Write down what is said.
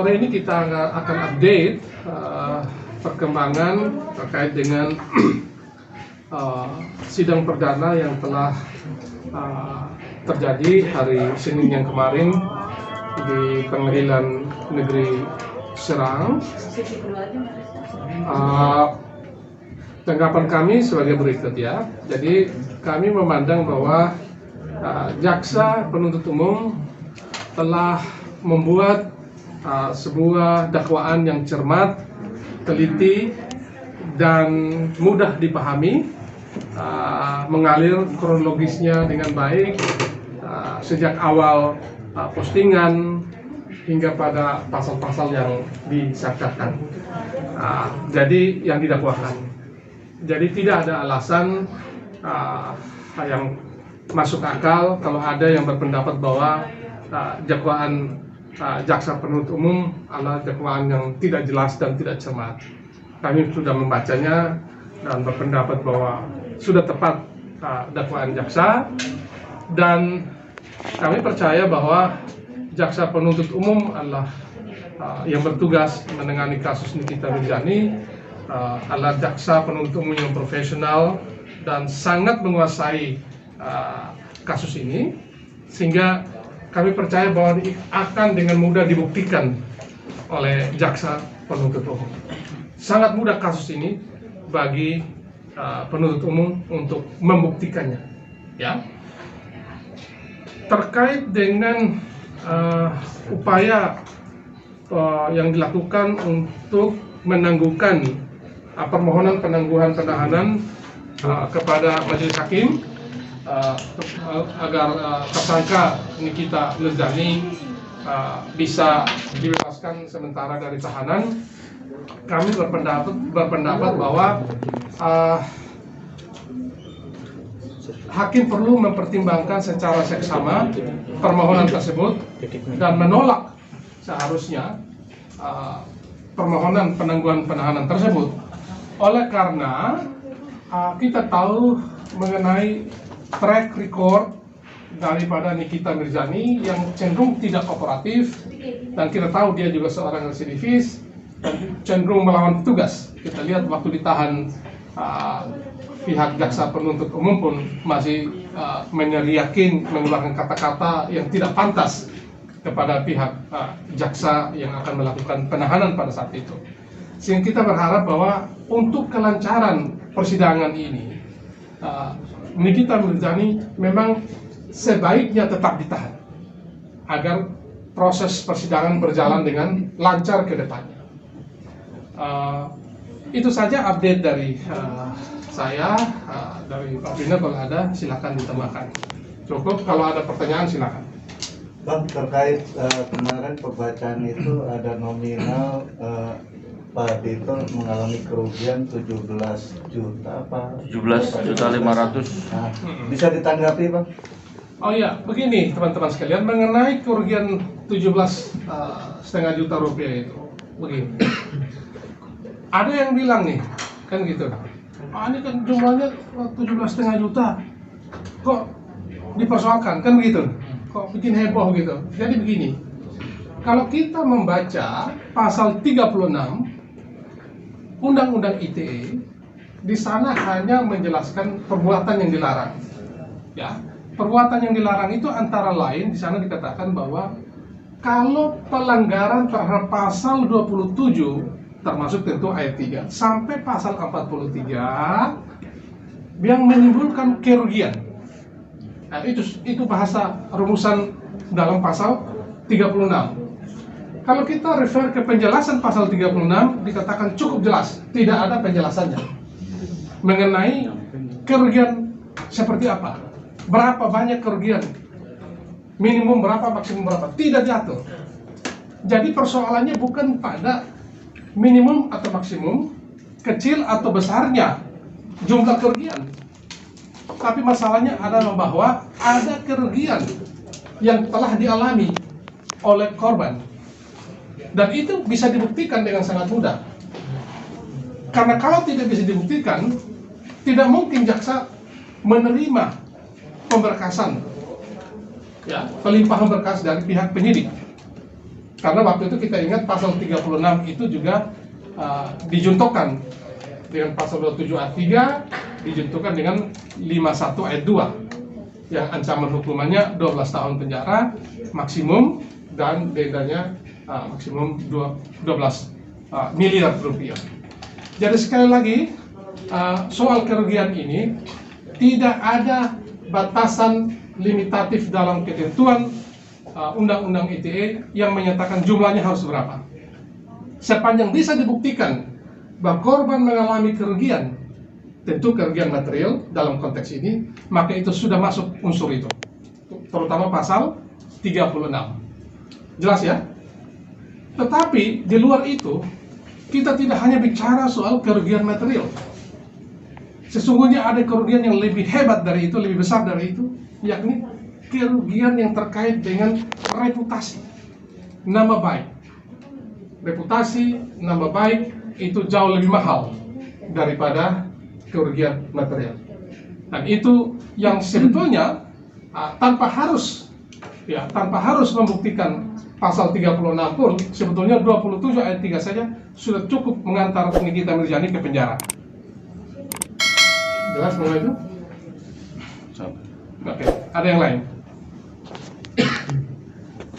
sore ini kita akan update perkembangan terkait dengan sidang perdana yang telah terjadi hari Senin yang kemarin di Pengadilan Negeri Serang. Tanggapan kami sebagai berikut ya. Jadi kami memandang bahwa jaksa penuntut umum telah membuat sebuah dakwaan yang cermat, teliti, dan mudah dipahami, mengalir kronologisnya dengan baik sejak awal postingan hingga pada pasal-pasal yang disangkakan. Jadi yang didakwakan. Jadi tidak ada alasan yang masuk akal kalau ada yang berpendapat bahwa dakwaan jaksa penuntut umum adalah dakwaan yang tidak jelas dan tidak cermat. Kami sudah membacanya dan berpendapat bahwa sudah tepat dakwaan jaksa, dan kami percaya bahwa jaksa penuntut umum adalah yang bertugas menangani kasus Nikita Mirzani, adalah jaksa penuntut umum yang profesional dan sangat menguasai kasus ini, sehingga kami percaya bahwa akan dengan mudah dibuktikan oleh jaksa penuntut umum. Sangat mudah kasus ini bagi penuntut umum untuk membuktikannya. Ya. Terkait dengan upaya yang dilakukan untuk menangguhkan permohonan penangguhan penahanan kepada Majelis Hakim agar tersangka Nikita Mirzani bisa dibebaskan sementara dari tahanan, kami berpendapat bahwa hakim perlu mempertimbangkan secara seksama permohonan tersebut dan menolak seharusnya permohonan penangguhan penahanan tersebut. Oleh karena kita tahu mengenai track record daripada Nikita Mirzani yang cenderung tidak kooperatif, dan kita tahu dia juga seorang residivis dan cenderung melawan petugas. Kita lihat waktu ditahan, pihak jaksa penuntut umum pun masih meneriakin, mengeluarkan kata-kata yang tidak pantas kepada pihak jaksa yang akan melakukan penahanan pada saat itu. Sehingga kita berharap bahwa untuk kelancaran persidangan ini, Nikita Mirzani memang sebaiknya tetap ditahan agar proses persidangan berjalan dengan lancar ke depannya. Itu saja update dari saya, dari Pak Bina. Kalau ada silakan ditambahkan. Cukup, kalau ada pertanyaan silakan. Bang, terkait kemarin pembacaan itu ada nominal Pak Dito mengalami kerugian 17 juta apa? 17.500.000. Nah, bisa ditanggapi, Bang? Oh iya, begini teman-teman sekalian, mengenai kerugian 17,5 juta rupiah itu, begini. Ada yang bilang nih, kan gitu. Ini kan jumlahnya 17,5 juta, kok dipersoalkan, kan begitu? Kok bikin heboh gitu. Jadi begini, kalau kita membaca pasal 36 Undang-Undang ITE, di sana hanya menjelaskan perbuatan yang dilarang. Ya, perbuatan yang dilarang itu antara lain di sana dikatakan bahwa kalau pelanggaran terhadap pasal 27, termasuk tentu ayat 3 sampai pasal 43 yang menimbulkan kerugian. Nah, itu bahasa rumusan dalam pasal 36. Kalau kita refer ke penjelasan pasal 36, dikatakan cukup jelas, tidak ada penjelasannya mengenai kerugian seperti apa, berapa banyak kerugian, minimum berapa, maksimum berapa, tidak diatur. Jadi persoalannya bukan pada minimum atau maksimum, kecil atau besarnya jumlah kerugian, tapi masalahnya adalah bahwa ada kerugian yang telah dialami oleh korban. Dan itu bisa dibuktikan dengan sangat mudah. Karena kalau tidak bisa dibuktikan, tidak mungkin jaksa menerima pemberkasan, ya, pelimpahan berkas dari pihak penyidik. Karena waktu itu kita ingat pasal 36 itu juga dijuntukkan dengan pasal 27 ayat 3, dijuntukkan dengan 51 ayat 2 yang ancaman hukumannya 12 tahun penjara maksimum dan dendanya maksimum 12 miliar rupiah. Jadi sekali lagi soal kerugian ini tidak ada batasan limitatif dalam ketentuan Undang-Undang ITE yang menyatakan jumlahnya harus berapa. Sepanjang bisa dibuktikan bahwa korban mengalami kerugian, tentu kerugian material dalam konteks ini, maka itu sudah masuk unsur itu, terutama pasal 36. Jelas ya? Tetapi di luar itu, kita tidak hanya bicara soal kerugian material. Sesungguhnya ada kerugian yang lebih hebat dari itu, lebih besar dari itu, yakni kerugian yang terkait dengan reputasi, nama baik. Reputasi, nama baik itu jauh lebih mahal daripada kerugian material. Dan itu yang sebetulnya tanpa harus membuktikan pasal 36 pun, sebetulnya 27 ayat 3 saja sudah cukup mengantar Nikita Mirzani ke penjara. Jelas mengenai itu? Oke, ada yang lain?